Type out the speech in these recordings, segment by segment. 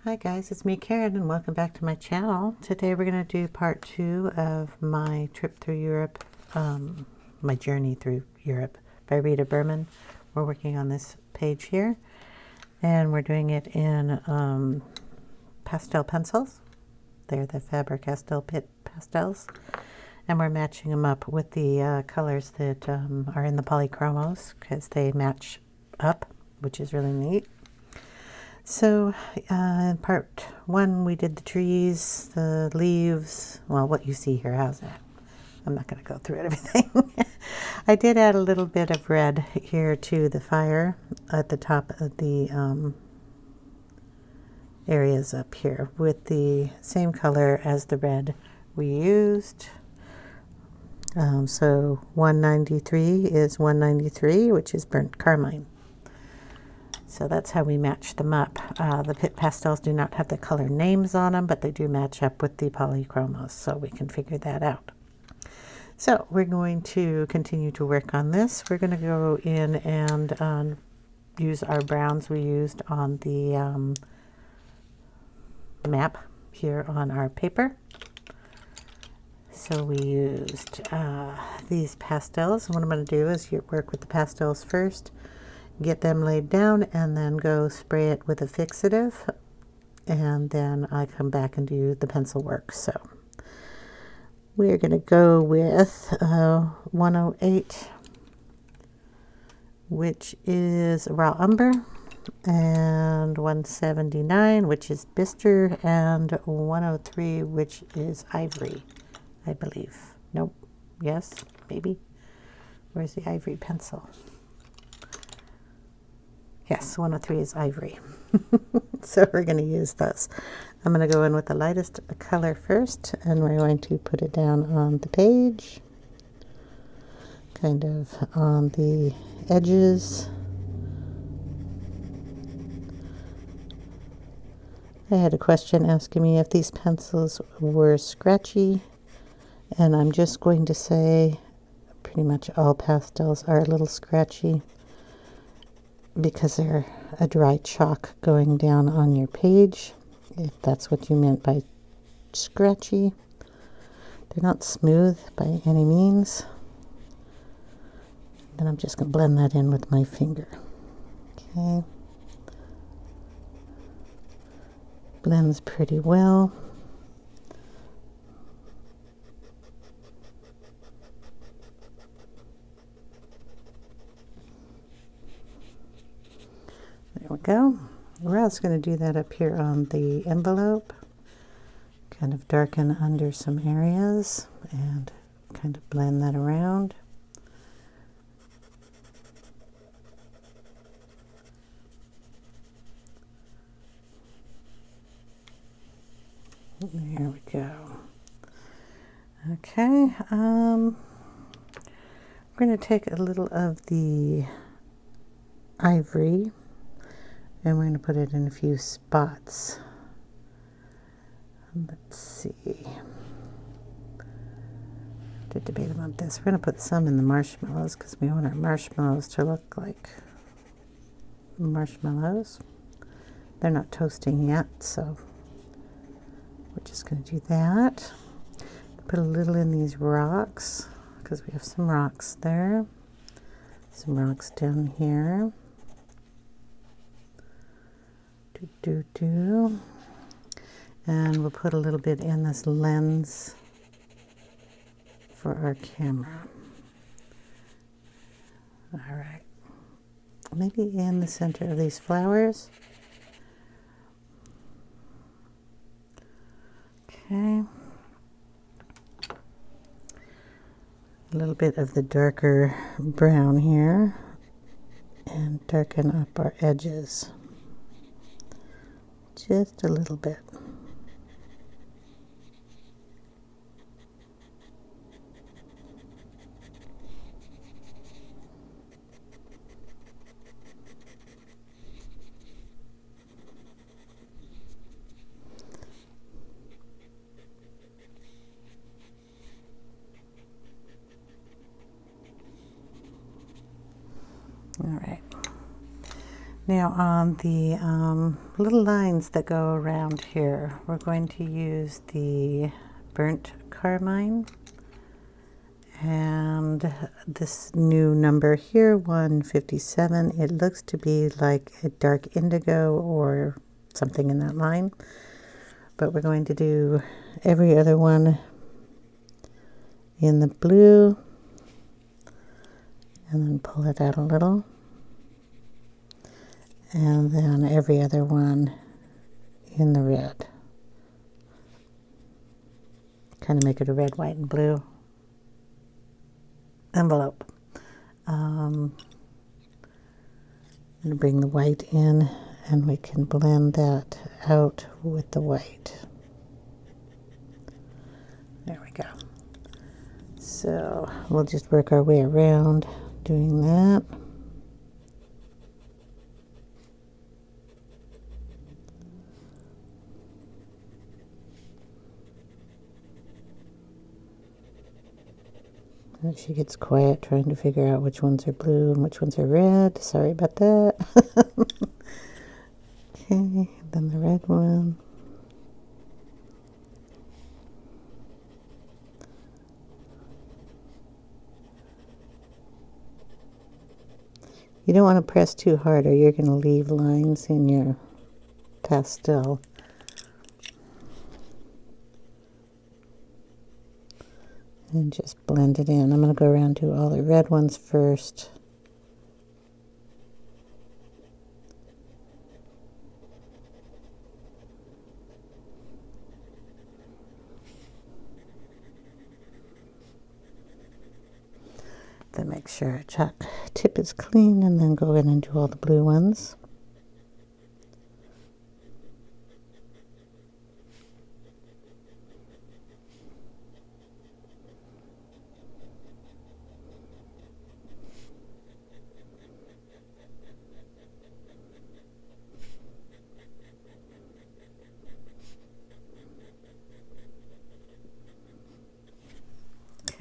Hi guys, it's me Karen and welcome back to my channel. Today we're going to do part 2 of my trip through Europe, my journey through Europe by Rita Berman. We're working on this page here and we're doing it in pastel pencils. They're the Faber Castell Pitt Pastels and we're matching them up with the colors that are in the Polychromos because they match up, which is really neat. So in part 1 we did the trees, the leaves, well what you see here, how's that? I'm not going to go through everything. I did add a little bit of red here to the fire at the top of the areas up here with the same color as the red we used. So 193 is 193, which is burnt carmine. So that's how we match them up. The Pitt pastels do not have the color names on them, but they do match up with the Polychromos, so we can figure that out. So we're going to continue to work on this. We're going to go in and use our browns we used on the map here on our paper. So we used these pastels. And what I'm going to do is work with the pastels first, get them laid down, and then go spray it with a fixative, and then I come back and do the pencil work. So we're going to go with 108, which is raw umber, and 179, which is Bistre, and 103, which is ivory, I believe. Nope. Yes, maybe. Where's the ivory pencil? Yes, 103 is ivory. So we're going to use those. I'm going to go in with the lightest color first, and we're going to put it down on the page, kind of on the edges. I had a question asking me if these pencils were scratchy, and I'm just going to say pretty much all pastels are a little scratchy, because they're a dry chalk going down on your page, if that's what you meant by scratchy. They're not smooth by any means. Then I'm just going to blend that in with my finger. Okay. Blends pretty well. There we go. We're also going to do that up here on the envelope. Kind of darken under some areas and kind of blend that around. There we go. Okay. We're going to take a little of the ivory, and we're going to put it in a few spots. Let's see. Did debate about this. We're going to put some in the marshmallows because we want our marshmallows to look like marshmallows. They're not toasting yet, so we're just going to do that. Put a little in these rocks because we have some rocks there. Some rocks down here. And we'll put a little bit in this lens for our camera. All right. Maybe in the center of these flowers. Okay. A little bit of the darker brown here, and darken up our edges. Just a little bit. All right. Now on the little lines that go around here, we're going to use the burnt carmine, and this new number here, 157, it looks to be like a dark indigo or something in that line, but we're going to do every other one in the blue and then pull it out a little, and then every other one in the red. Kind of make it a red, white, and blue envelope. And bring the white in, and we can blend that out with the white. There we go. So we'll just work our way around doing that. And she gets quiet trying to figure out which ones are blue and which ones are red. Sorry about that. Okay, then the red one. You don't want to press too hard or you're going to leave lines in your pastel. And just blend it in. I'm going to go around to all the red ones first. Then make sure our chalk tip is clean, and then go in and do all the blue ones.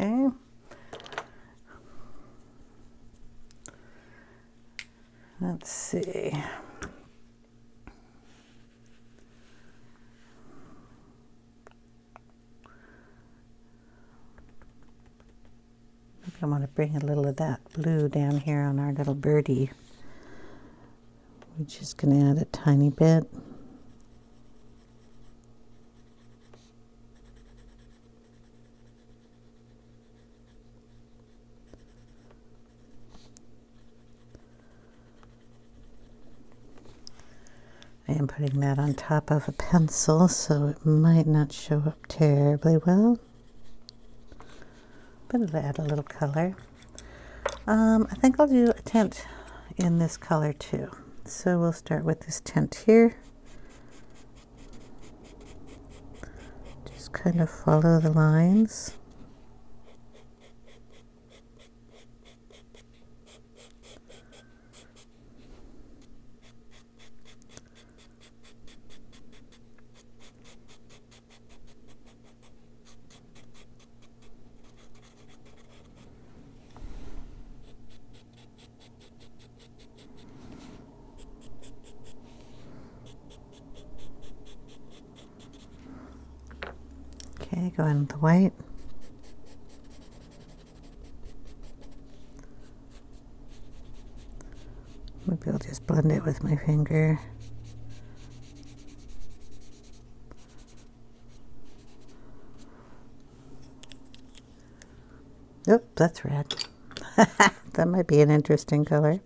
Okay. Let's see. I think I want to bring a little of that blue down here on our little birdie. We're just going to add a tiny bit. I am putting that on top of a pencil, so it might not show up terribly well, but it'll add a little color. I think I'll do a tint in this color too. So we'll start with this tint here. Just kind of follow the lines. Okay, go in with the white. Maybe I'll just blend it with my finger. Oh, that's red. That might be an interesting color.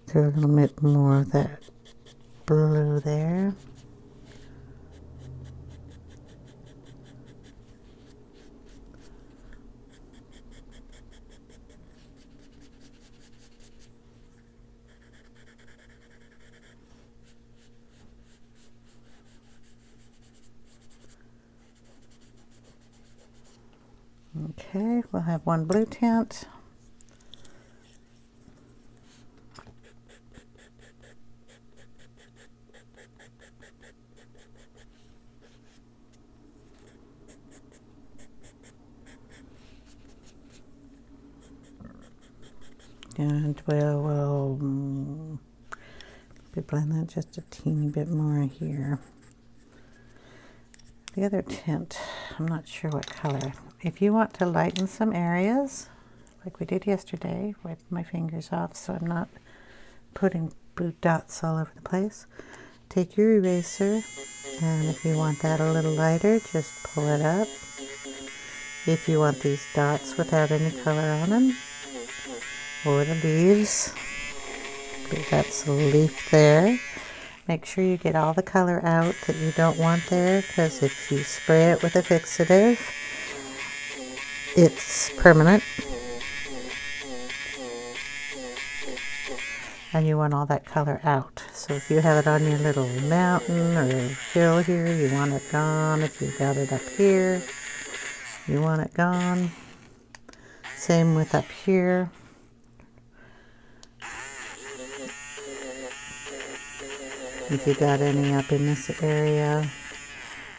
Throw a little bit more of that blue there. Okay, we'll have one blue tint. And we'll blend that just a teeny bit more here. The other tint, I'm not sure what color. If you want to lighten some areas, like we did yesterday, wipe my fingers off so I'm not putting blue dots all over the place. Take your eraser, and if you want that a little lighter, just pull it up. If you want these dots without any color on them, or the leaves, that's a leaf there. Make sure you get all the color out that you don't want there, because if you spray it with a fixative, it's permanent. And you want all that color out. So if you have it on your little mountain or hill here, you want it gone. If you've got it up here, you want it gone. Same with up here. If you got any up in this area,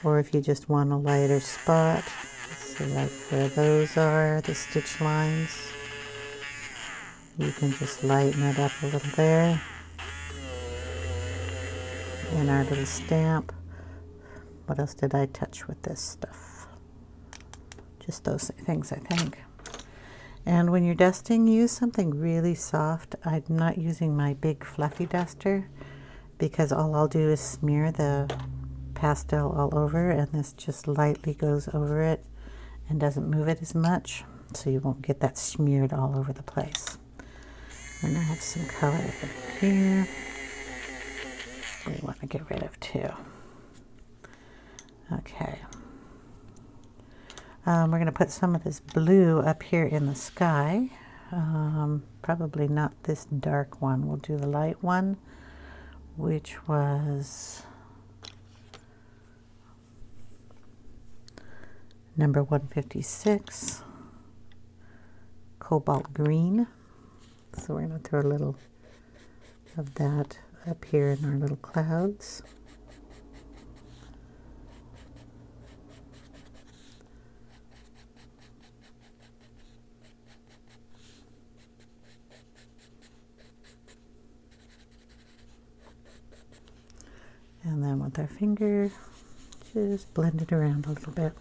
or if you just want a lighter spot, so like where those are, the stitch lines, you can just lighten it up a little there. In our little stamp. What else did I touch with this stuff? Just those things, I think. And when you're dusting, use something really soft. I'm not using my big fluffy duster, because all I'll do is smear the pastel all over, and this just lightly goes over it and doesn't move it as much, so you won't get that smeared all over the place. And I have some color here we want to get rid of too. Okay. We're going to put some of this blue up here in the sky. Probably not this dark one. We'll do the light one, which was number 156, Cobalt Green. So we're going to throw a little of that up here in our little clouds. And then with our finger, just blend it around a little bit.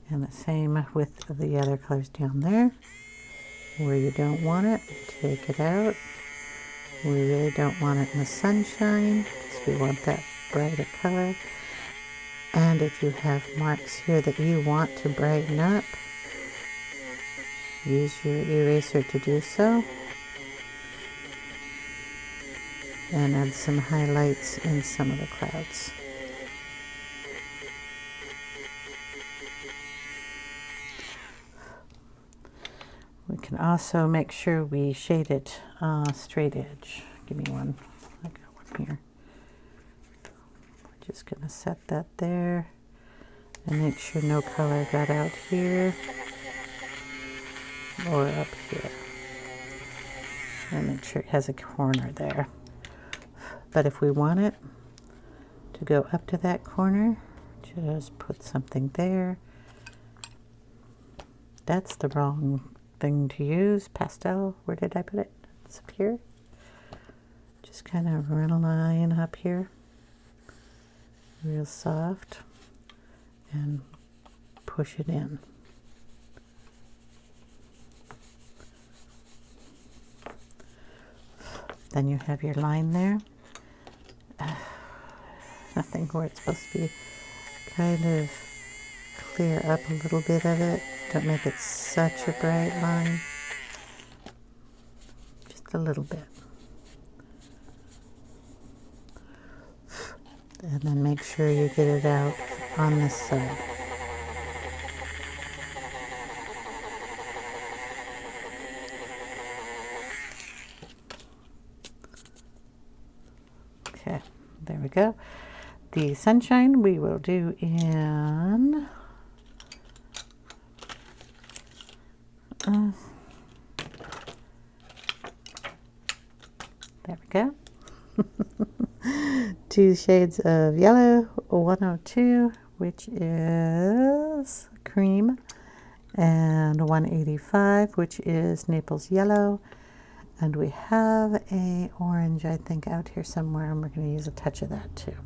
And the same with the other colors down there. Where you don't want it, take it out. We really don't want it in the sunshine, because we want that brighter color. And if you have marks here that you want to brighten up, use your eraser to do so. And add some highlights in some of the clouds. We can also make sure we shade it straight edge. Give me one. I got one here. We're just going to set that there and make sure no color got out here or up here. And make sure it has a corner there. But if we want it to go up to that corner, just put something there. That's the wrong thing to use. Pastel, where did I put it? It's up here. Just kind of run a line up here, real soft, and push it in. Then you have your line there. Nothing where it's supposed to be. Kind of clear up a little bit of it. Don't make it such a bright line. Just a little bit. And then make sure you get it out on this side. Okay, there we go. The sunshine we will do in there we go. 2 shades of yellow, 102, which is cream, and 185, which is Naples yellow. And we have a orange, I think, out here somewhere, and we're going to use a touch of that too.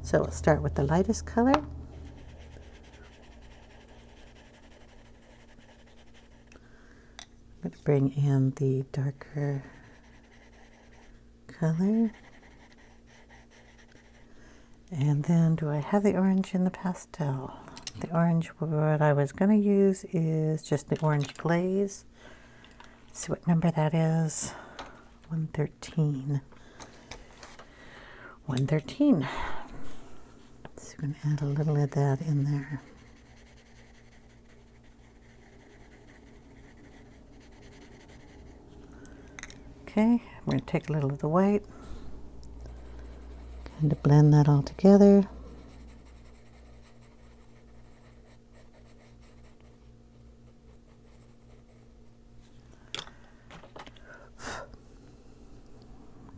So we'll start with the lightest color. I'm going to bring in the darker color. And then do I have the orange in the pastel? The orange, what I was going to use is just the orange glaze. See what number that is. 113. 113. So we're going to add a little of that in there. Okay, we're going to take a little of the white. Kind of blend that all together.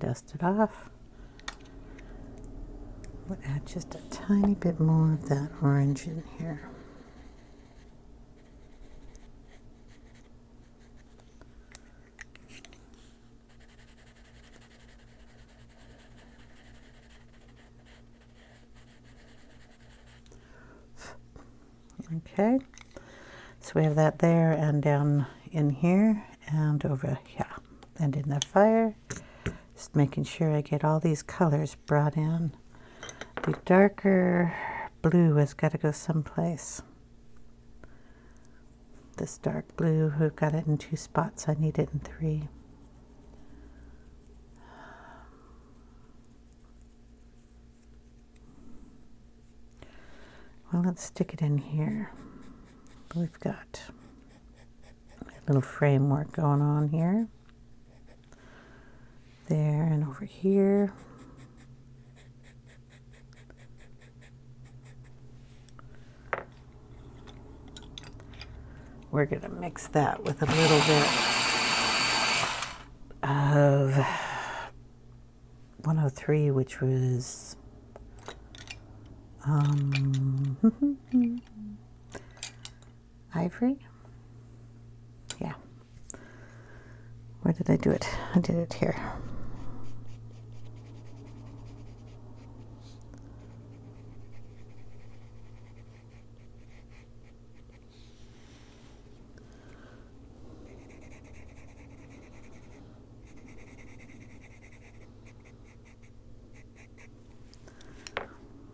Dust it off. We'll add just a tiny bit more of that orange in here. Okay, so we have that there and down in here and over here and in the fire. Just making sure I get all these colors brought in. The darker blue has got to go someplace. This dark blue, we've got it in 2 spots. I need it in 3. Well, let's stick it in here. We've got a little framework going on here. There and over here. We're going to mix that with a little bit of 103, which was Ivory. Yeah. Where did I do it? I did it here.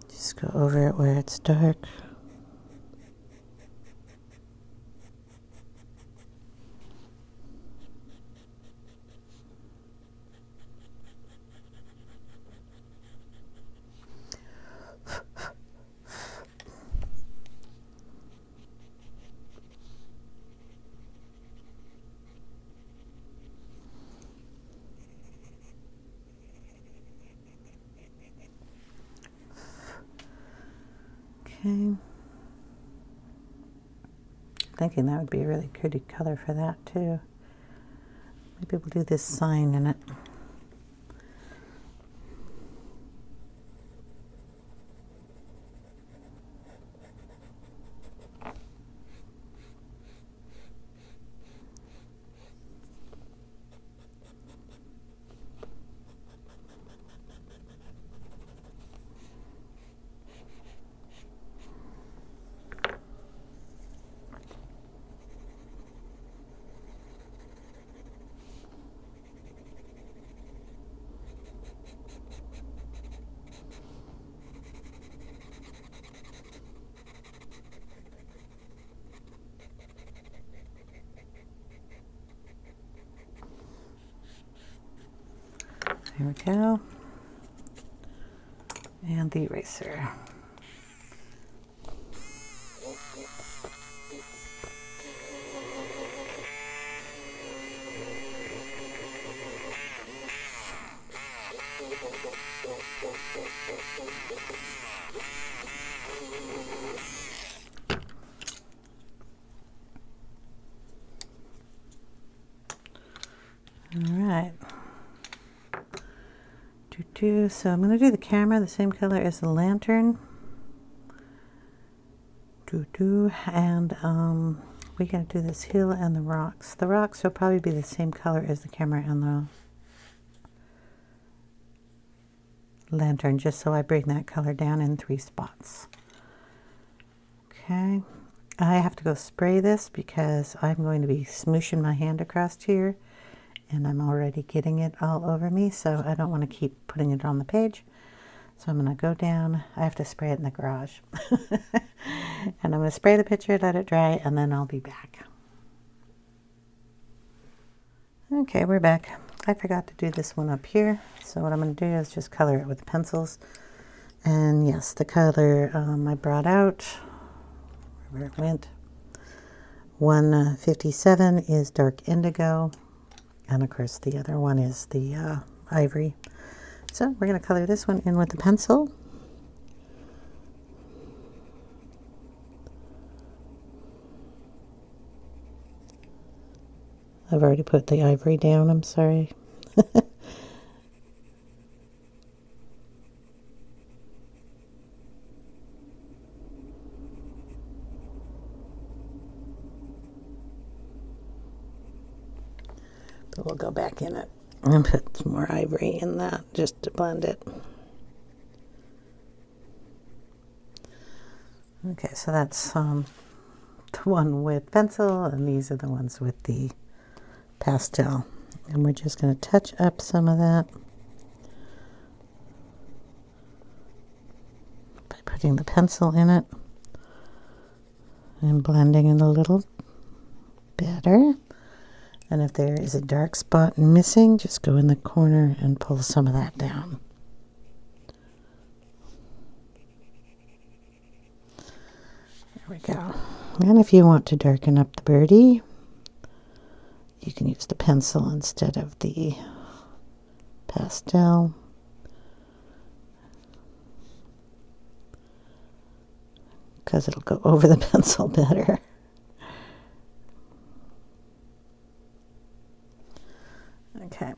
Just go over it where it's dark. Okay. Thinking that would be a really pretty color for that too. Maybe we'll do this sign in it. There we go. And the eraser. All right. So I'm going to do the camera the same color as the lantern. And we're going to do this hill and the rocks. The rocks will probably be the same color as the camera and the lantern, just so I bring that color down in 3 spots. Okay, I have to go spray this because I'm going to be smooshing my hand across here, and I'm already getting it all over me, so I don't want to keep putting it on the page. So I'm going to go down. I have to spray it in the garage. And I'm going to spray the picture, let it dry, and then I'll be back. Okay, we're back. I forgot to do this one up here, so what I'm going to do is just color it with pencils. And yes, the color I brought out, where it went, 157 is Dark Indigo, and of course the other one is the Ivory. So we're going to color this one in with the pencil. I've already put the Ivory down, I'm sorry. But we'll go back in it and put some more Ivory in that just to blend it. Okay, so that's the one with pencil, and these are the ones with the pastel. And we're just going to touch up some of that by putting the pencil in it and blending it a little better. And if there is a dark spot missing, just go in the corner and pull some of that down. There we go. And if you want to darken up the birdie, you can use the pencil instead of the pastel. Because it'll go over the pencil better. Okay.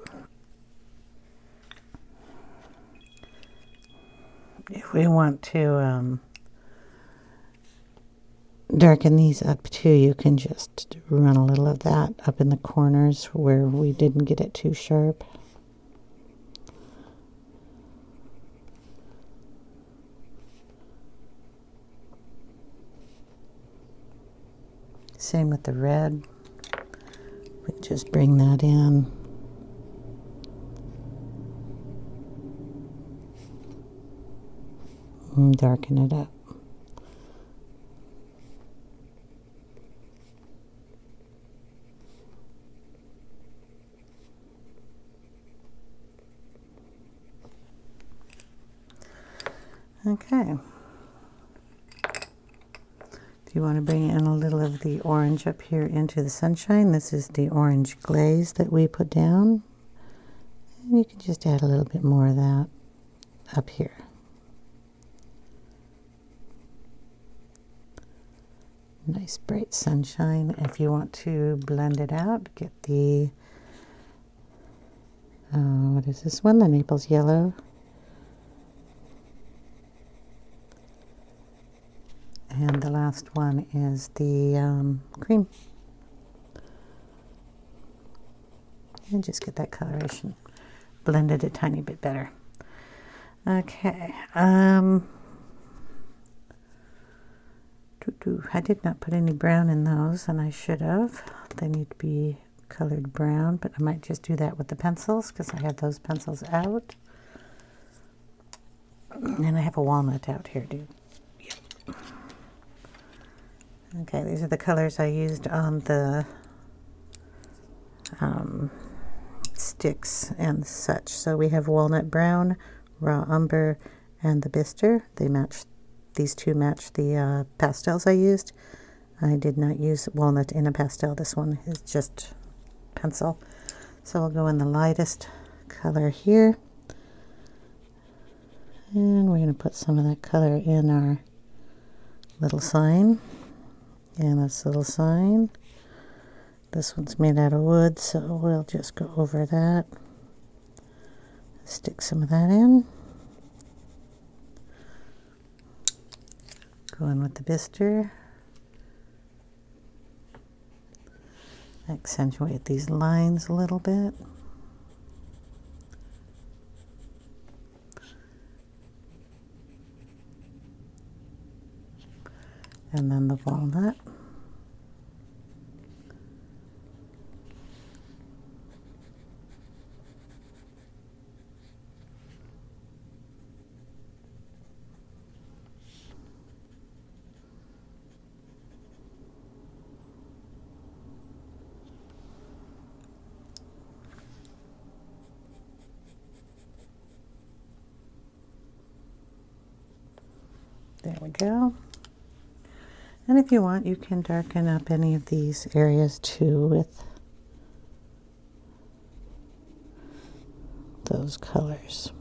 If we want to darken these up too, you can just run a little of that up in the corners where we didn't get it too sharp. Same with the red. We just bring that in. And darken it up. Okay. If you want to bring in a little of the orange up here into the sunshine, this is the orange glaze that we put down. And you can just add a little bit more of that up here. Nice bright sunshine. If you want to blend it out, get the, what is this one? The Naples yellow. And the last one is the cream. And just get that coloration blended a tiny bit better. Okay. I did not put any brown in those, and I should have. They need to be colored brown, but I might just do that with the pencils because I have those pencils out. And I have a walnut out here, dude. Yep. Okay, these are the colors I used on the sticks and such. So we have walnut brown, raw umber, and the Bistre. They match. These two match the pastels I used. I did not use walnut in a pastel. This one is just pencil. So we'll go in the lightest color here. And we're going to put some of that color in our little sign. And this little sign. This one's made out of wood, so we'll just go over that. Stick some of that in. Go in with the Bistre. Accentuate these lines a little bit. And then the walnut. There we go. And if you want, you can darken up any of these areas too with those colors.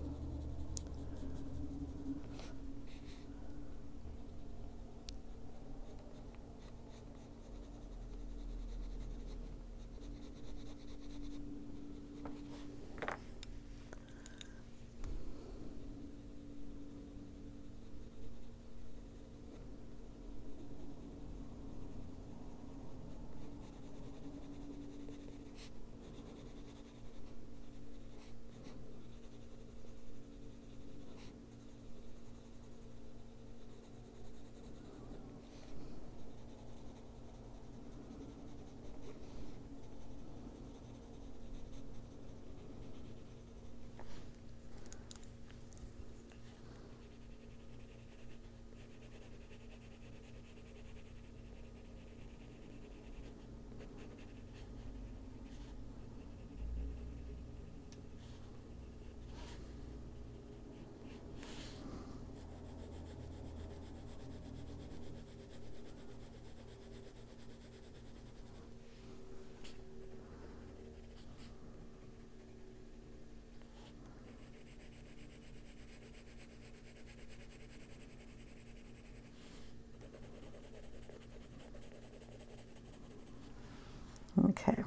Okay.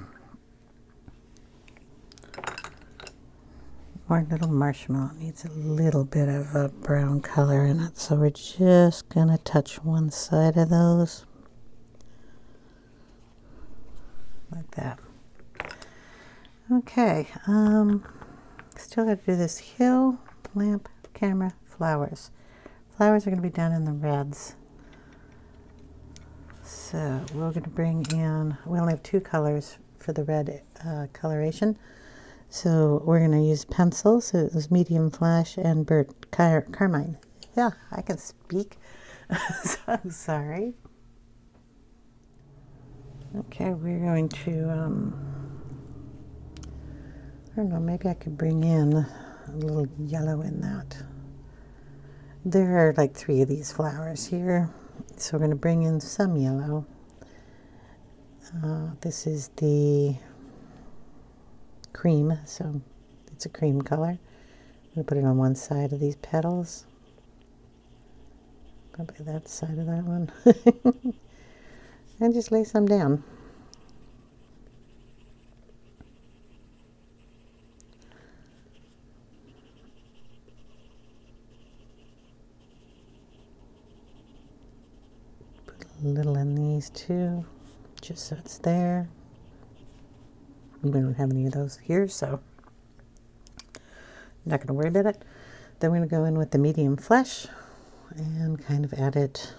Our little marshmallow needs a little bit of a brown color in it, so we're just going to touch one side of those. Like that. Okay. Still got to do this hill, lamp, camera, flowers. Flowers are going to be done in the reds. So we're going to bring in, we only have two colors for the red coloration. So we're going to use pencils. So it was medium flash and Carmine. Yeah, I can speak. So sorry. Okay, we're going to, I don't know, maybe I could bring in a little yellow in that. There are like 3 of these flowers here. So we're going to bring in some yellow. This is the cream, so it's a cream color. I'm going to put it on one side of these petals. Probably that side of that one. And just lay some down. Put a little in these too, just so it's there. We don't have any of those here, so I'm not going to worry about it. Then we're going to go in with the medium flesh and kind of add it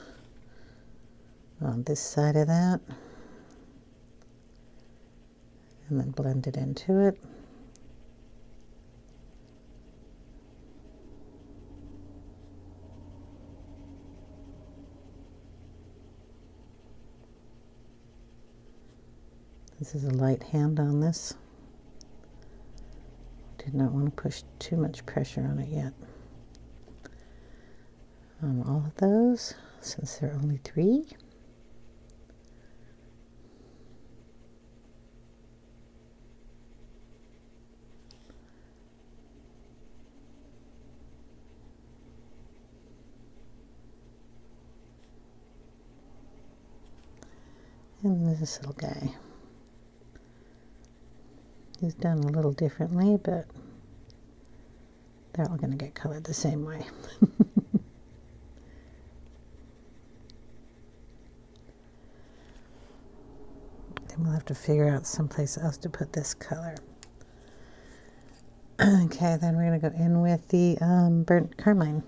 on this side of that, and then blend it into it. This is a light hand on this. Did not want to push too much pressure on it yet. On all of those, since there are only 3. And there's this little guy. He's done a little differently, but they're all going to get colored the same way. Then we'll have to figure out someplace else to put this color. Okay, then we're going to go in with the burnt carmine.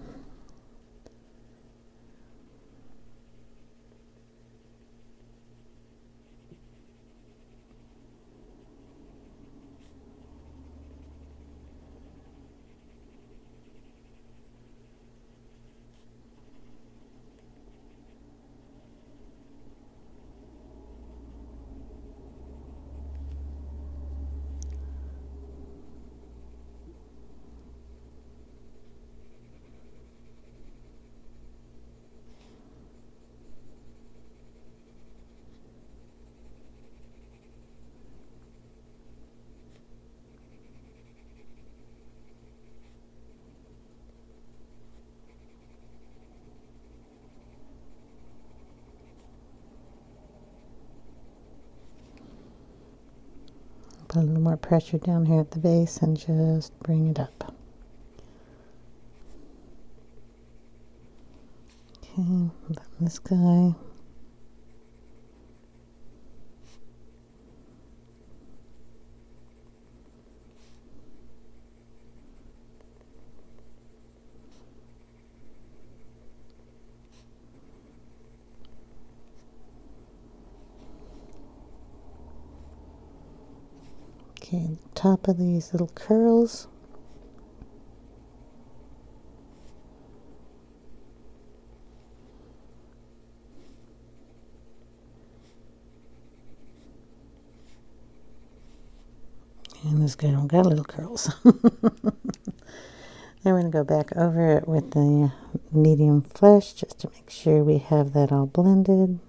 Put a little more pressure down here at the base and just bring it up. Okay, this guy. Okay, top of these little curls. And this guy don't got little curls. Then we're going to go back over it with the medium flesh just to make sure we have that all blended.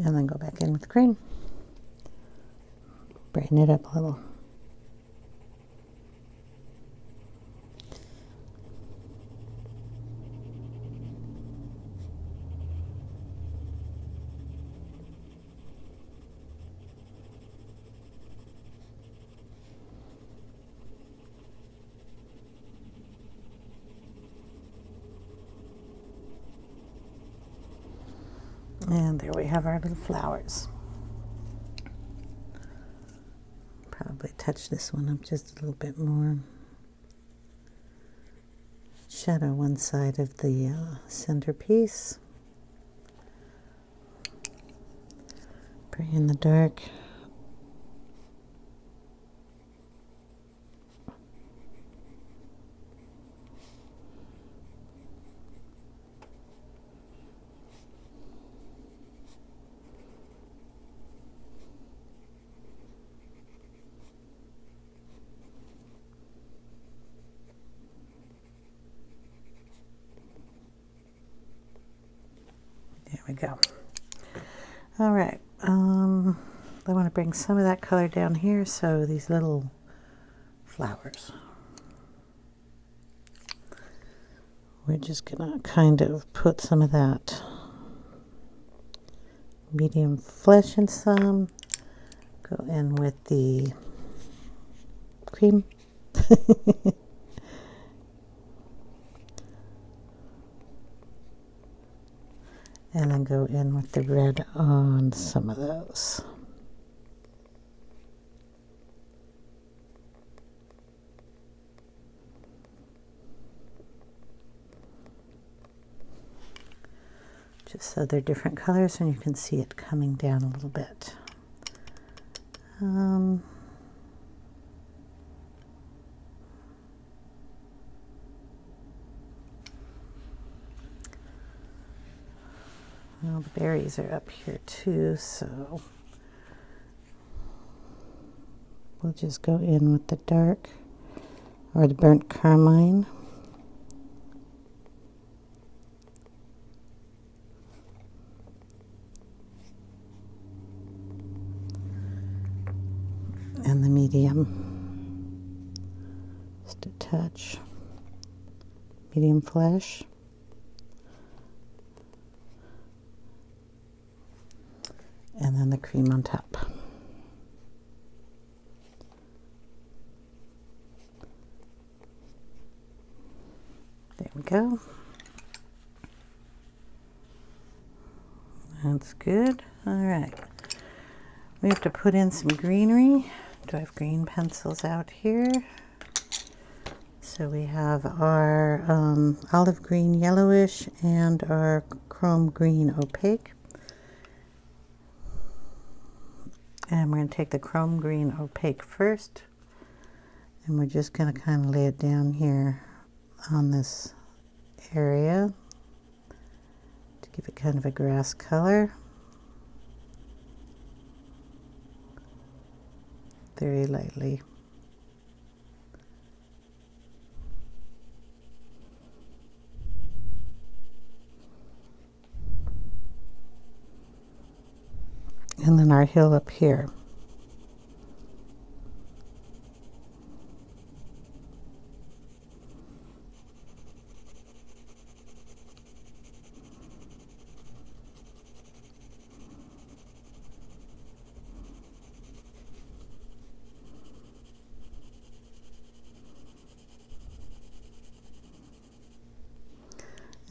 And then go back in with cream. Brighten it up a little. And there we have our little flowers. Probably touch this one up just a little bit more. Shadow one side of the centerpiece. Bring in the dark. There we go. All right. I want to bring some of that color down here, so these little flowers. We're just going to kind of put some of that medium flesh in some. Go in with the cream. And then go in with the red on some of those. Just so they're different colors and you can see it coming down a little bit. Well, the berries are up here too, so we'll just go in with the dark or the burnt carmine. And the medium, just a touch, medium flesh. And then the cream on top. There we go. That's good. All right. We have to put in some greenery. Do I have green pencils out here? So we have our olive green yellowish and our chrome green opaque. And we're going to take the chrome green opaque first. And we're just going to kind of lay it down here on this area to give it kind of a grass color. Very lightly. And then our hill up here.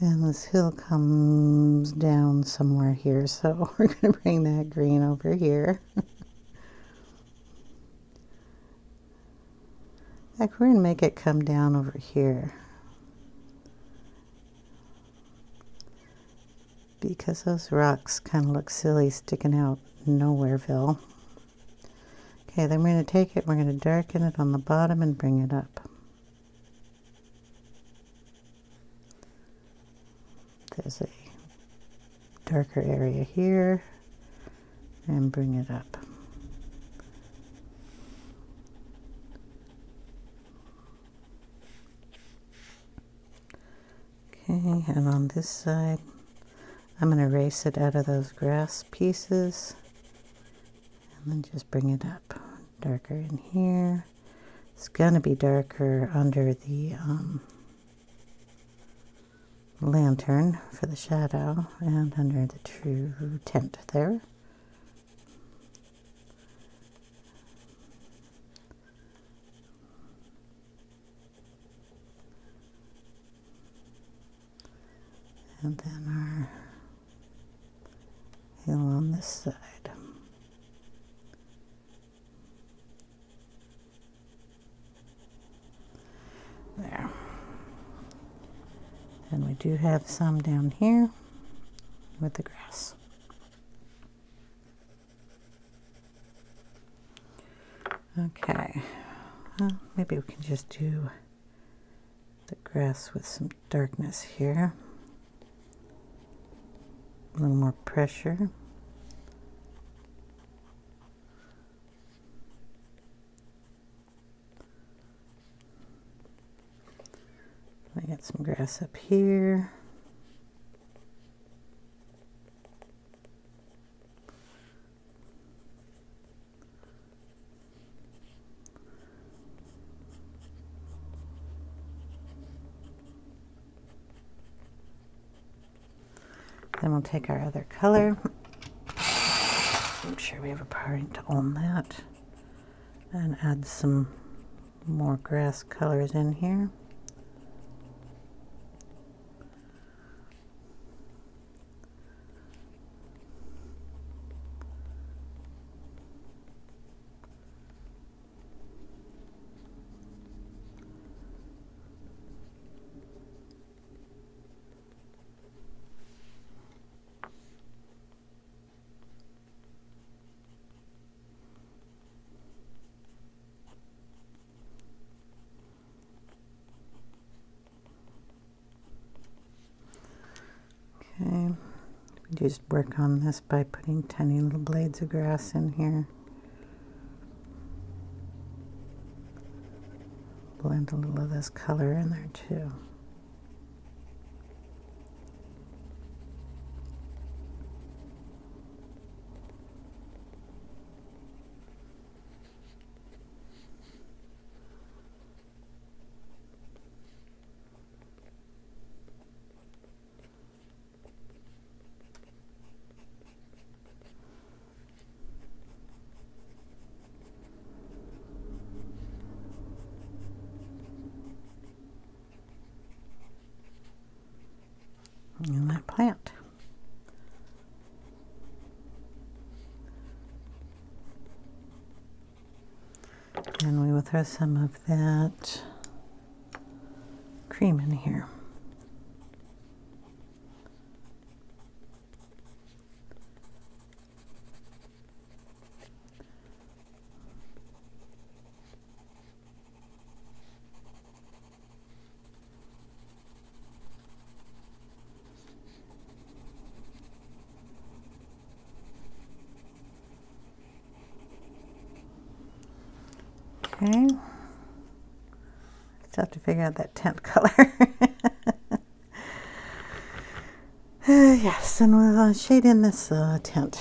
And this hill comes down somewhere here, so we're going to bring that green over here. Like, we're going to make it come down over here, because those rocks kind of look silly sticking out nowhereville. Okay, then we're going to take it, we're going to darken it on the bottom and bring it up. There's a darker area here, and bring it up. Okay, and on this side, I'm going to erase it out of those grass pieces, and then just bring it up. Darker in here. It's going to be darker under the lantern for the shadow and under the true tint there. And then our hill on this side. There. And we do have some down here with the grass. Okay, well, maybe we can just do the grass with some darkness here. A little more pressure. I got some grass up here. Then we'll take our other color. I'm sure we have a part to own that. And add some more grass colors in here. Just work on this by putting tiny little blades of grass in here. Blend a little of this color in there too. And that plant. And we will throw some of that cream in here. Okay, just have to figure out that tent color. Yes, and we'll shade in this tent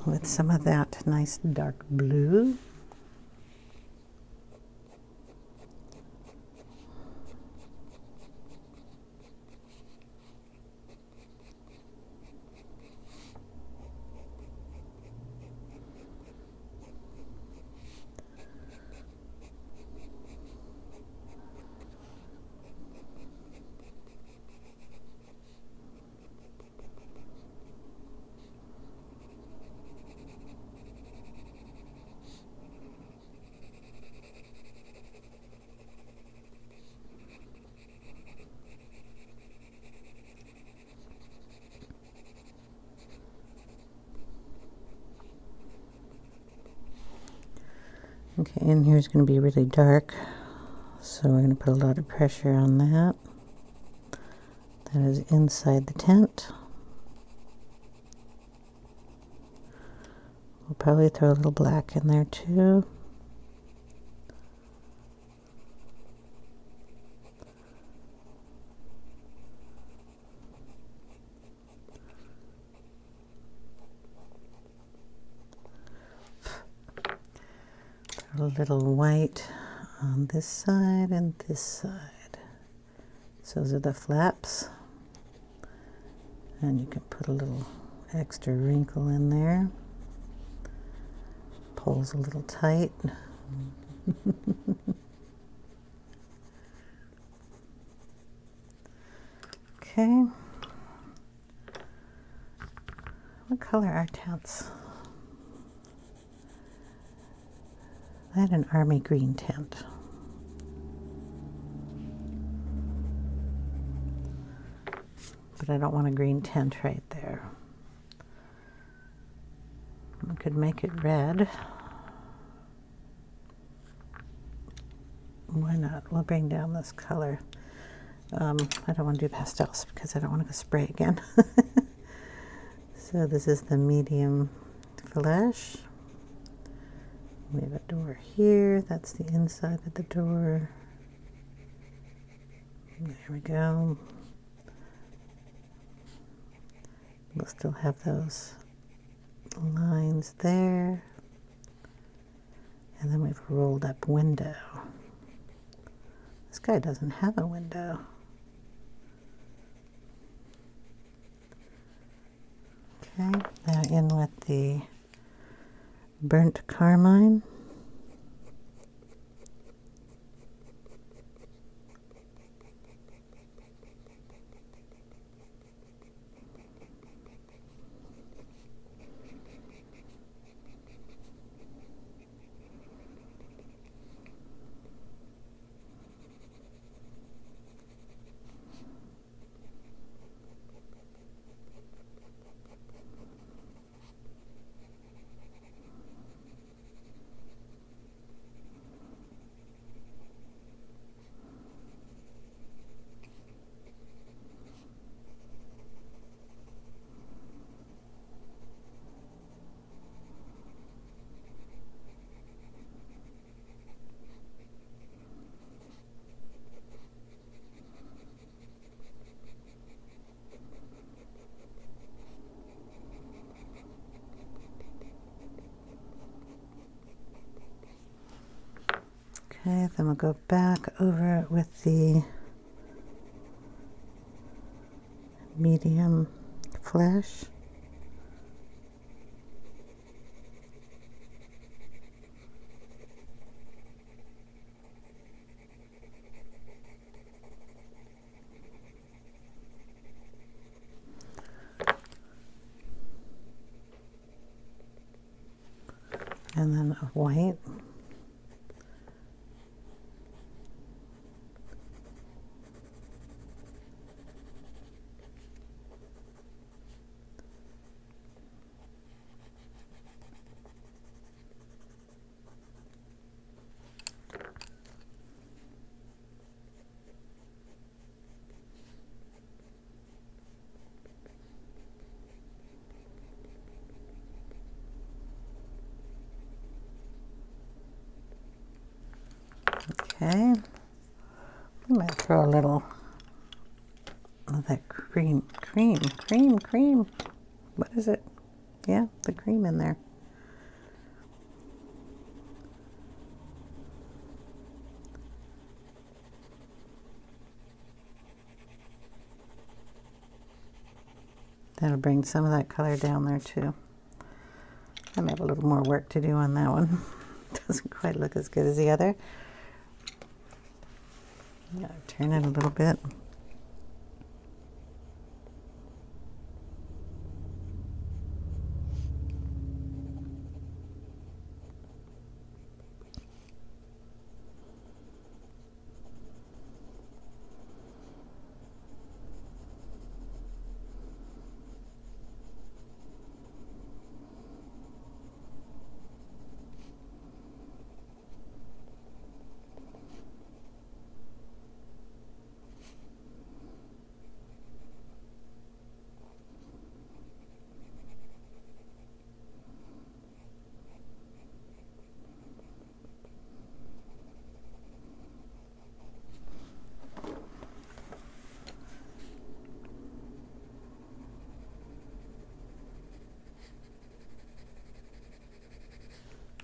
with some of that nice dark blue. Okay, and here's going to be really dark, so we're going to put a lot of pressure on that. That is inside the tent. We'll probably throw a little black in there too. A little white on this side and this side. So those are the flaps. And you can put a little extra wrinkle in there. Pulls a little tight. Okay. What color are tents? I had an army green tent. But I don't want a green tent right there. I could make it red. Why not? We'll bring down this color. I don't want to do pastels because I don't want to go spray again. So this is the medium flesh. We have a door here. That's the inside of the door. There we go. We'll still have those lines there. And then we've a rolled up window. This guy doesn't have a window. Okay, now in with the burnt carmine. Okay, then we'll go back over it with the medium flesh. And then a white. Okay, we might throw a little of that cream. What is it? Yeah, the cream in there. That'll bring some of that color down there too. I may have a little more work to do on that one. Doesn't quite look as good as the other. Gotta turn it a little bit.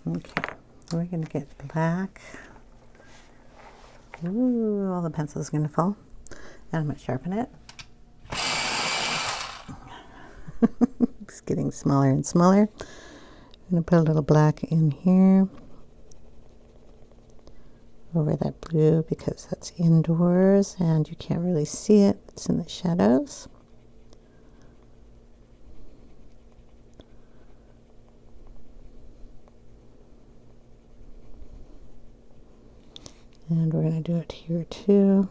Okay, we're going to get black. Ooh, all the pencil's going to fall. And I'm going to sharpen it. It's getting smaller and smaller. I'm going to put a little black in here over that blue because that's indoors and you can't really see it. It's in the shadows. And we're going to do it here too.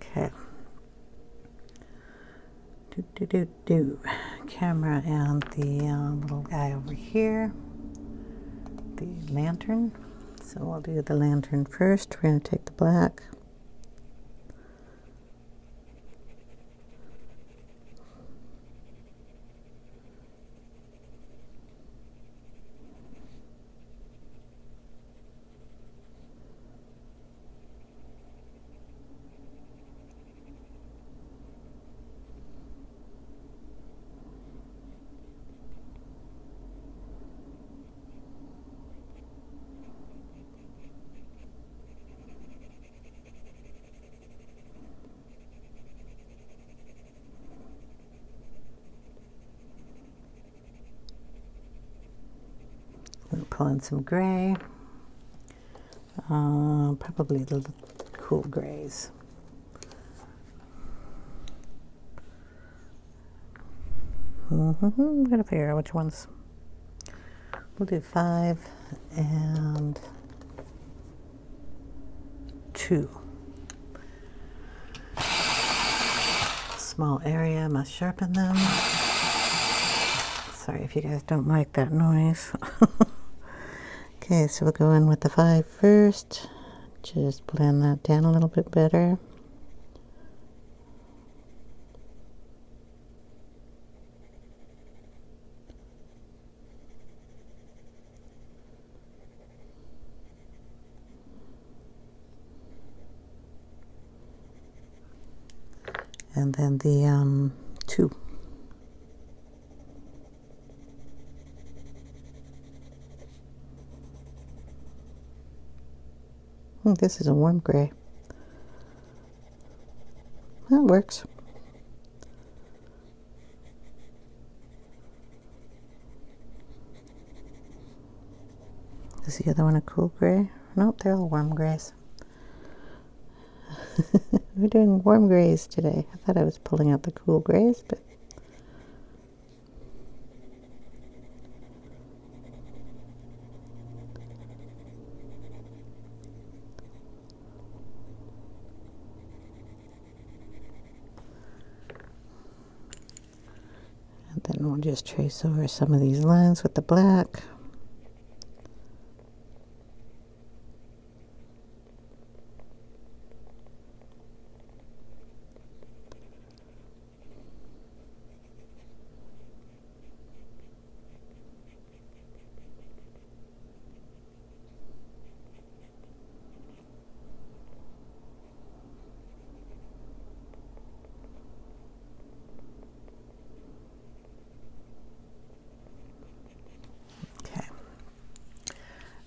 Okay. Camera and the little guy over here. The lantern. So we'll do the lantern first. We're going to take the black. We'll pull in some gray, probably the cool grays. I'm gonna figure out which ones. We'll do 5 and 2. Small area, must sharpen them. Sorry if you guys don't like that noise. Okay, so we'll go in with the 5 first. Just blend that down a little bit better. And then the 2. This is a warm gray. That works. Is the other one a cool gray? Nope, they're all warm grays. We're doing warm grays today. I thought I was pulling out the cool grays, but and then we'll just trace over some of these lines with the black.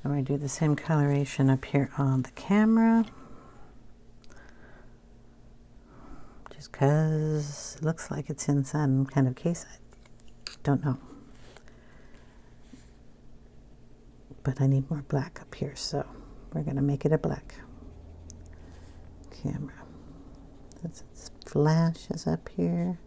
I'm going to do the same coloration up here on the camera, just because it looks like it's in some kind of case. I don't know, but I need more black up here, so we're going to make it a black camera. Its flash is up here.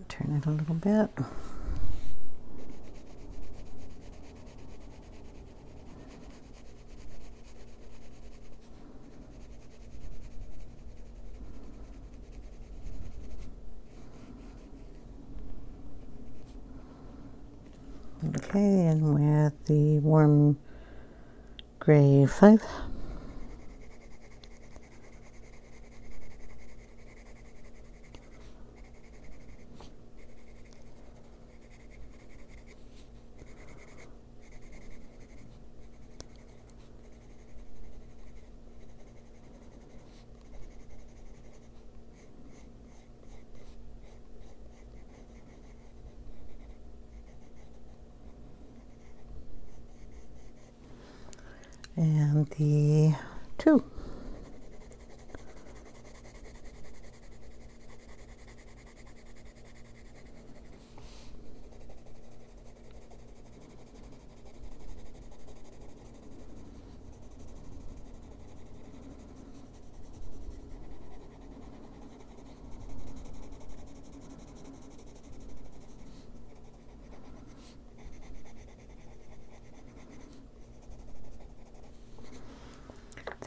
Turn it a little bit. Okay, and with the warm gray 5. And the 2.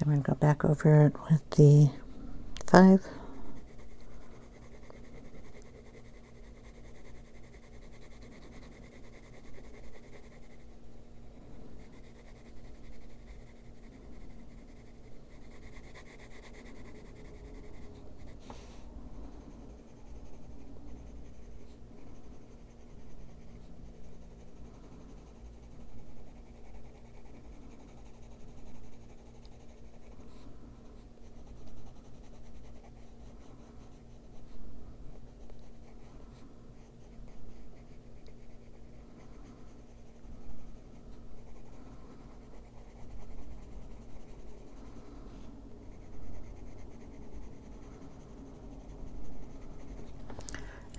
Then we're going to go back over it with the 5.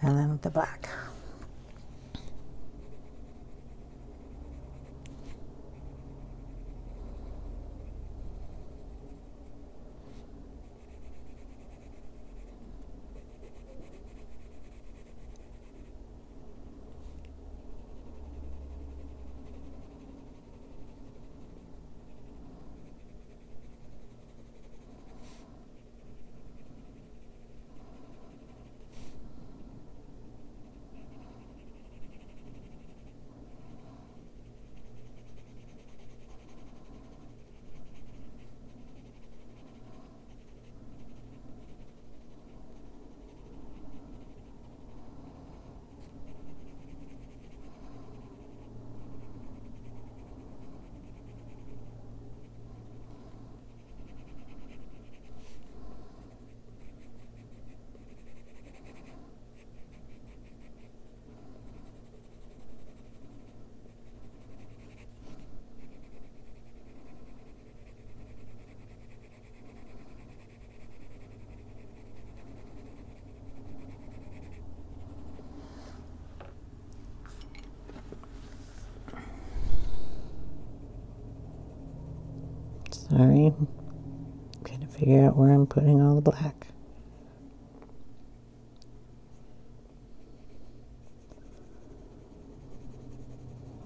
And then with the black. Sorry, I'm trying to figure out where I'm putting all the black.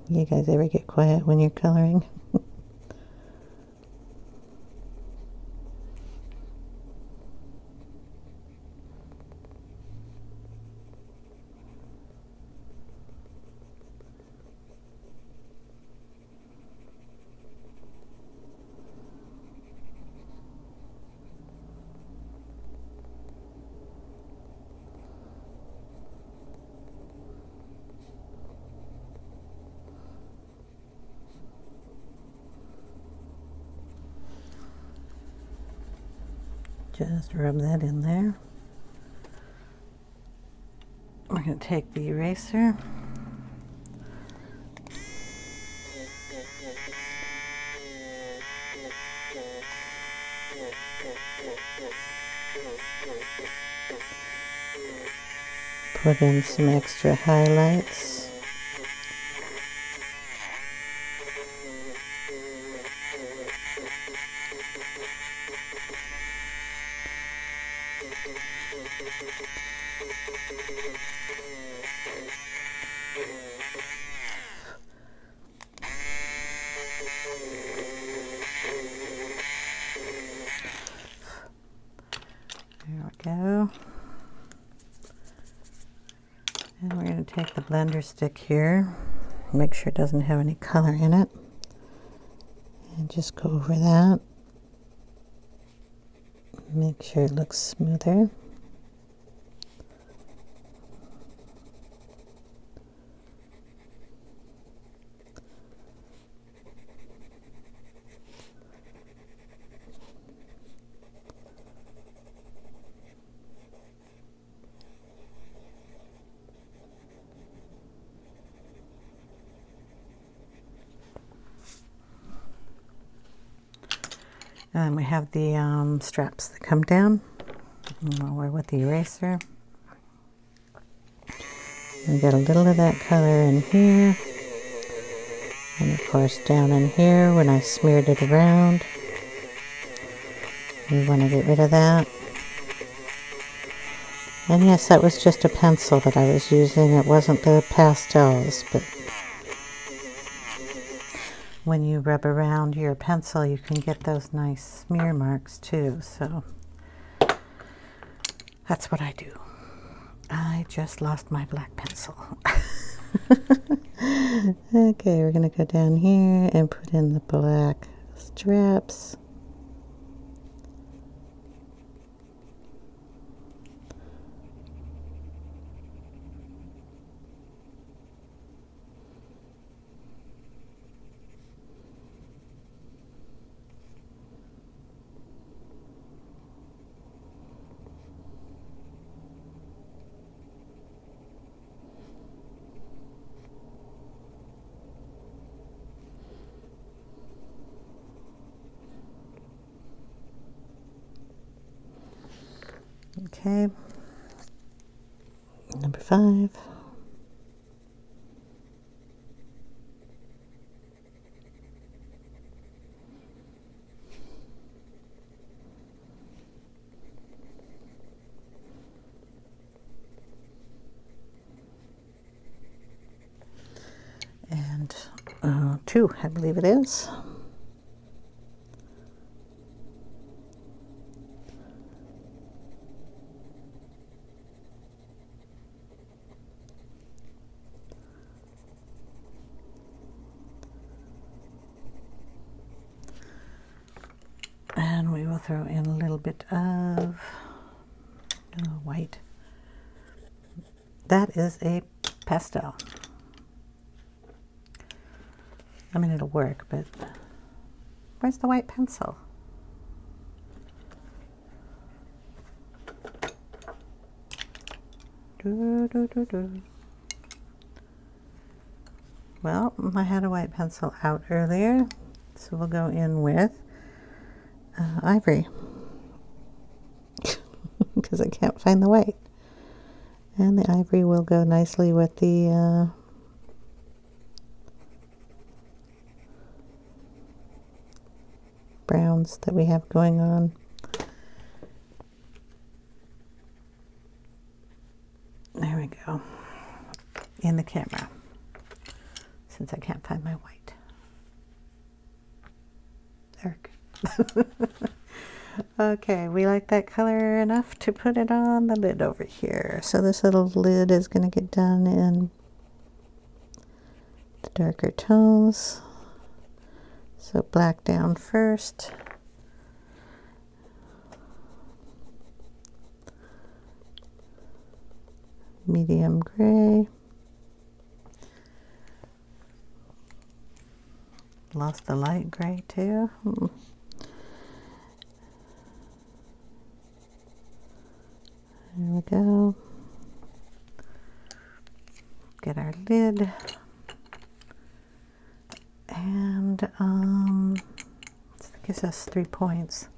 You guys ever get quiet when you're coloring? Just rub that in there. We're going to take the eraser. Put in some extra highlights. There we go. And we're going to take the blender stick here, make sure it doesn't have any color in it, and just go over that. Make sure it looks smoother. And we have the straps that come down. And we're with the eraser. We got a little of that color in here. And of course down in here when I smeared it around. We want to get rid of that. And yes, that was just a pencil that I was using. It wasn't the pastels, but when you rub around your pencil, you can get those nice smear marks too. So that's what I do. I just lost my black pencil. Okay, we're going to go down here and put in the black straps. Okay, number 5. And 2, I believe it is. And we will throw in a little bit of white. That is a pastel. I mean, it'll work, but where's the white pencil? Well, I had a white pencil out earlier, so we'll go in with Ivory because I can't find the white, and the Ivory will go nicely with the browns that we have going on. There we go, in the camera, since I can't find my white. Dark. Okay, we like that color enough to put it on the lid over here. So this little lid is going to get done in the darker tones. So black down first. Medium gray. Lost the light gray too. There we go. Get our lid. And that gives us 3 points.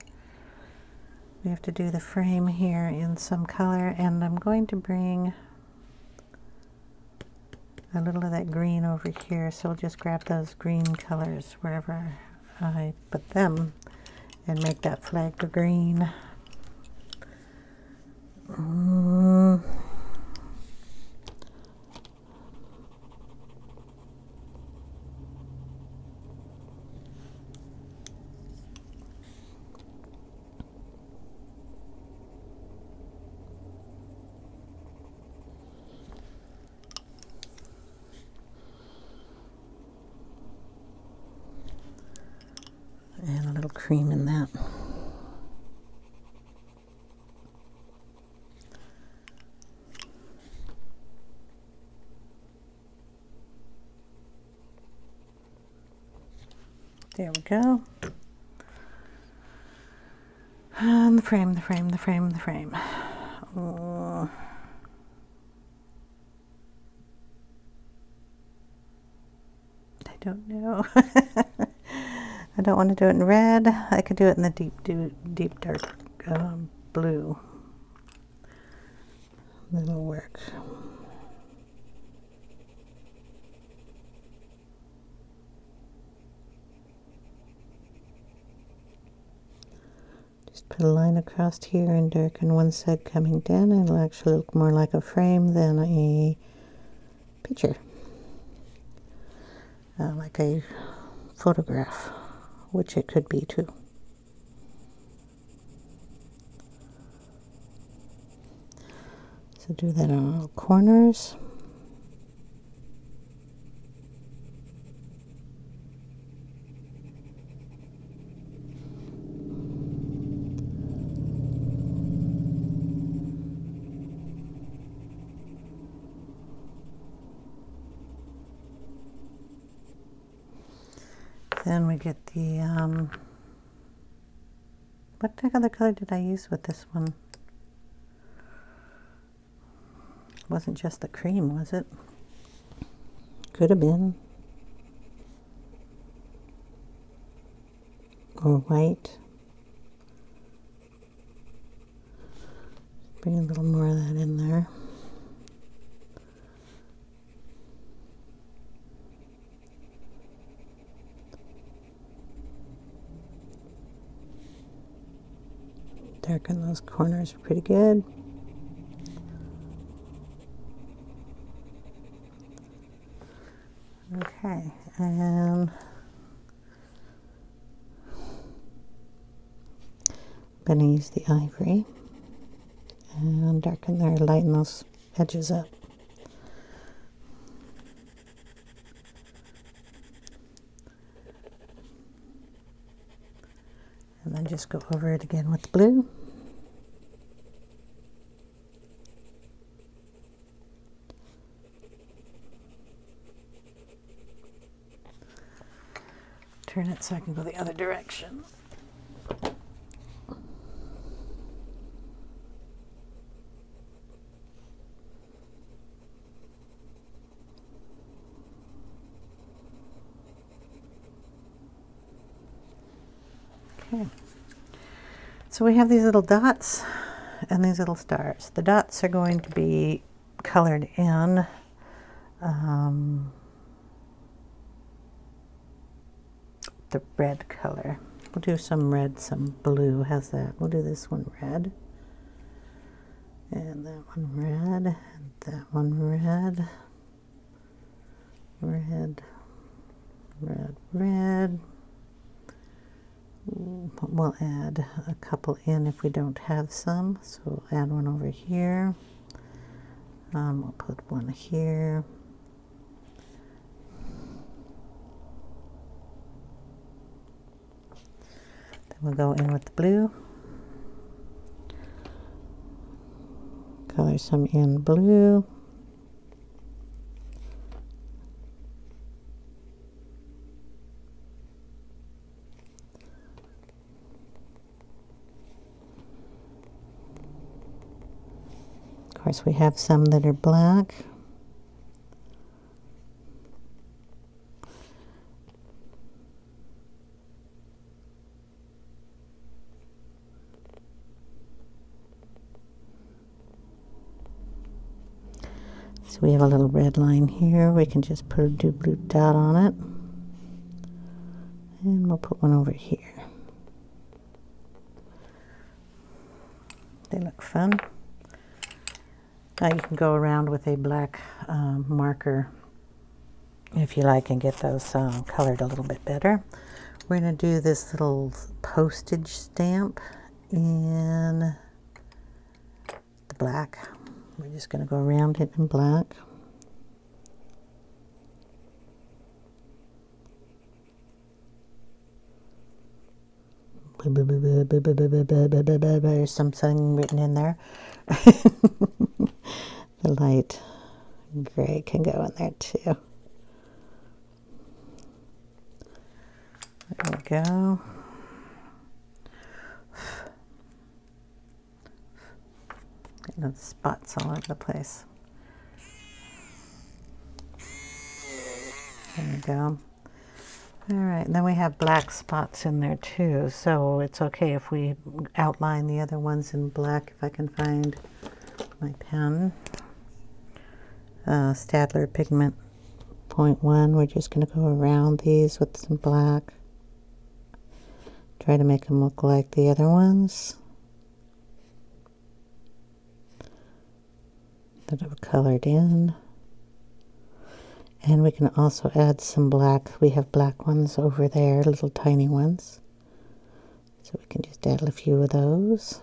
We have to do the frame here in some color, and I'm going to bring a little of that green over here, so we'll just grab those green colors wherever I put them and make that flag green. And a little cream in that. There we go. And the frame, the frame, the frame, the frame. Oh. I don't know. I don't want to do it in red. I could do it in the deep dark blue. That'll work. Just put a line across here and darken one side coming down, and it'll actually look more like a frame than a picture. Like a photograph, which it could be too. So do that on all corners. Then we get the, what other color did I use with this one? It wasn't just the cream, was it? Could have been. Or white. Bring a little more of that in there. Darken those corners pretty good. Okay, and I'm going to use the ivory and darken there, lighten those edges up. And then just go over it again with blue. Turn it so I can go the other direction. Okay. So we have these little dots and these little stars. The dots are going to be colored in the red color. We'll do some red, some blue. How's that? We'll do this one red. And that one red. And that one red. Red. Red. Red. We'll add a couple in if we don't have some. So we'll add one over here. We'll put one here. Then we'll go in with the blue. Color some in blue. Of course, we have some that are black. So we have a little red line here. We can just put a blue dot on it. And we'll put one over here. They look fun. Now you can go around with a black marker if you like and get those colored a little bit better. We're going to do this little postage stamp in the black. We're just going to go around it in black. There's something written in there. The light gray can go in there too. There we go. Getting the spots all over the place. There we go. All right, and then we have black spots in there too, so it's okay if we outline the other ones in black, if I can find my pen. Staedtler pigment 0.1, we're just going to go around these with some black. Try to make them look like the other ones that I've colored in. And we can also add some black. We have black ones over there, little tiny ones. So we can just add a few of those.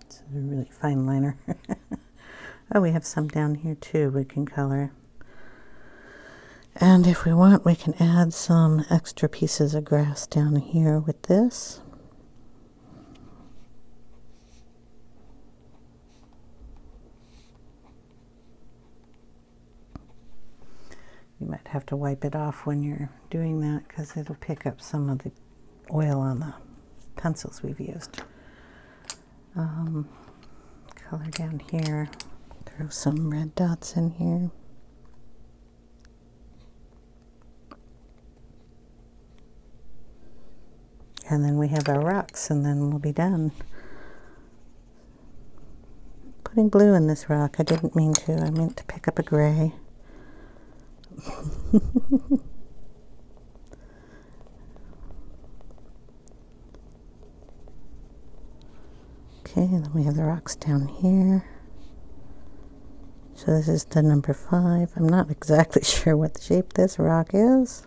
It's a really fine liner. Oh, we have some down here too we can color. And if we want, we can add some extra pieces of grass down here with this. You might have to wipe it off when you're doing that because it'll pick up some of the oil on the pencils we've used. Color down here. Throw some red dots in here. And then we have our rocks, and then we'll be done. Putting blue in this rock, I didn't mean to. I meant to pick up a gray. Okay, and then we have the rocks down here. So this is the number 5. I'm not exactly sure what the shape this rock is.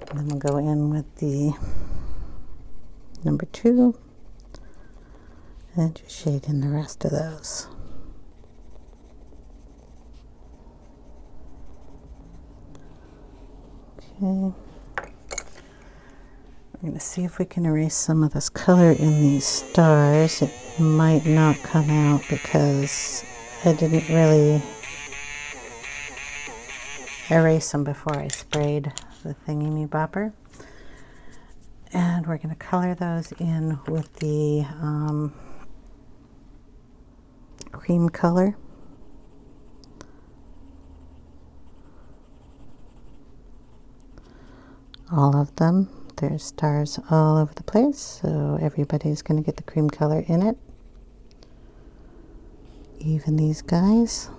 And then we'll go in with the number 2 and just shade in the rest of those. Okay. We're going to see if we can erase some of this color in these stars. It might not come out because I didn't really erase them before I sprayed the thingy-me-bopper. And we're going to color those in with the cream color. All of them. There's stars all over the place, so everybody's going to get the cream color in it. Even these guys.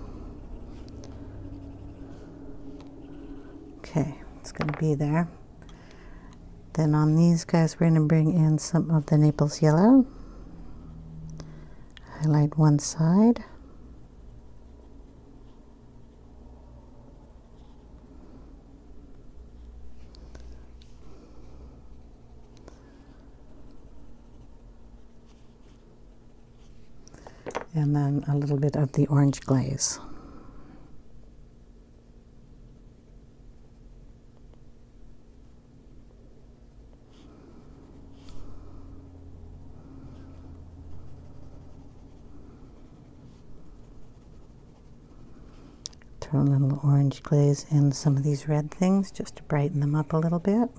Okay, it's going to be there. Then on these guys, we're going to bring in some of the Naples yellow. Highlight one side. And then a little bit of the orange glaze. Throw a little orange glaze in some of these red things just to brighten them up a little bit.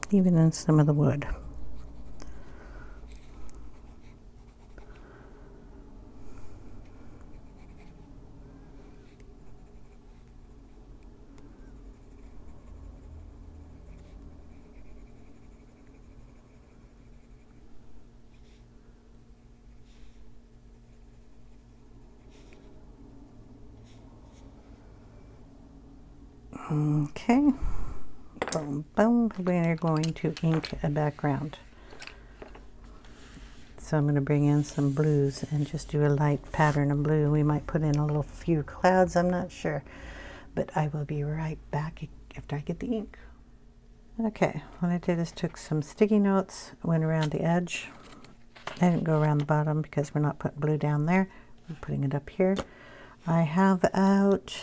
Even in some of the wood. Okay. Boom, boom. We're going to ink a background. So I'm going to bring in some blues and just do a light pattern of blue. We might put in a little few clouds, I'm not sure. But I will be right back after I get the ink. Okay, what I did is took some sticky notes, went around the edge. I didn't go around the bottom because we're not putting blue down there. I'm putting it up here. I have out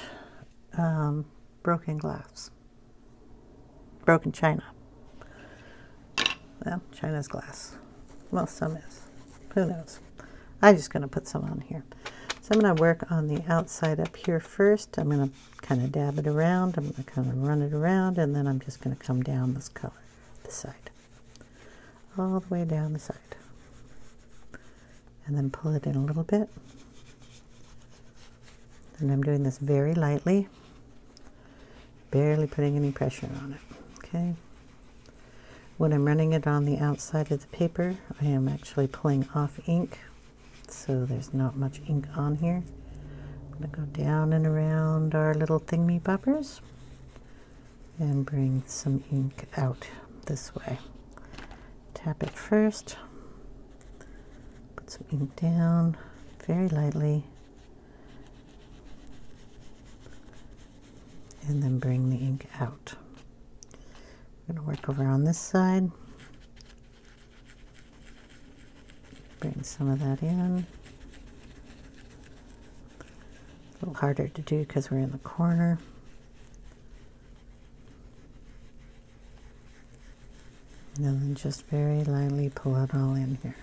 broken glass. Broken china. Well, china's glass. Well, some is. Who knows? I'm just going to put some on here. So I'm going to work on the outside up here first. I'm going to kind of dab it around. I'm going to kind of run it around, and then I'm just going to come down this color, this side, all the way down the side. And then pull it in a little bit. And I'm doing this very lightly, barely putting any pressure on it, okay? When I'm running it on the outside of the paper, I am actually pulling off ink, so there's not much ink on here. I'm gonna go down and around our little thingy-boppers and bring some ink out this way. Tap it first, put some ink down very lightly, and then bring the ink out. I'm going to work over on this side, bring some of that in. A little harder to do because we're in the corner. And then just very lightly pull it all in here.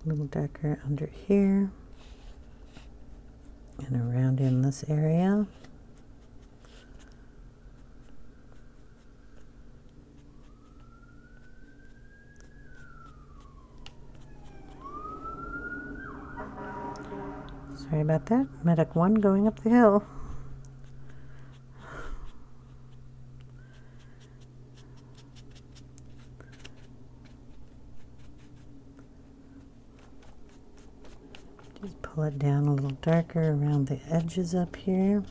A little darker under here and around in this area. Sorry about that. Medic 1 going up the hill. Just pull it down a little darker around the edges up here.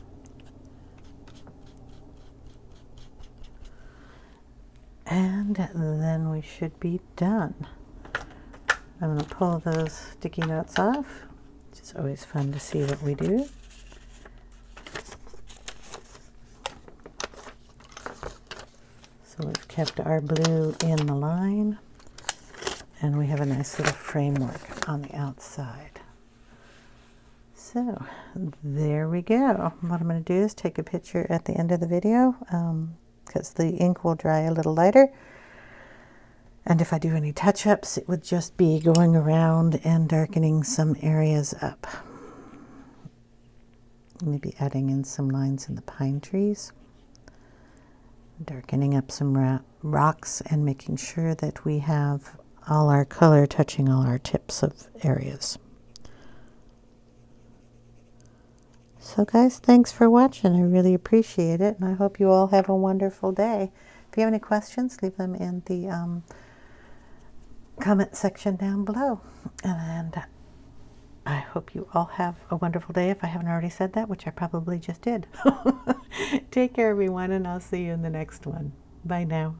And then we should be done. I'm going to pull those sticky notes off. It's always fun to see what we do. So we've kept our blue in the line, and we have a nice little framework on the outside. So there we go. What I'm going to do is take a picture at the end of the video because the ink will dry a little lighter. And if I do any touch-ups, it would just be going around and darkening some areas up. Maybe adding in some lines in the pine trees. Darkening up some rocks and making sure that we have all our color touching all our tips of areas. So guys, thanks for watching. I really appreciate it, and I hope you all have a wonderful day. If you have any questions, leave them in the comment section down below. And I hope you all have a wonderful day if I haven't already said that, which I probably just did. Take care, everyone, and I'll see you in the next one. Bye now.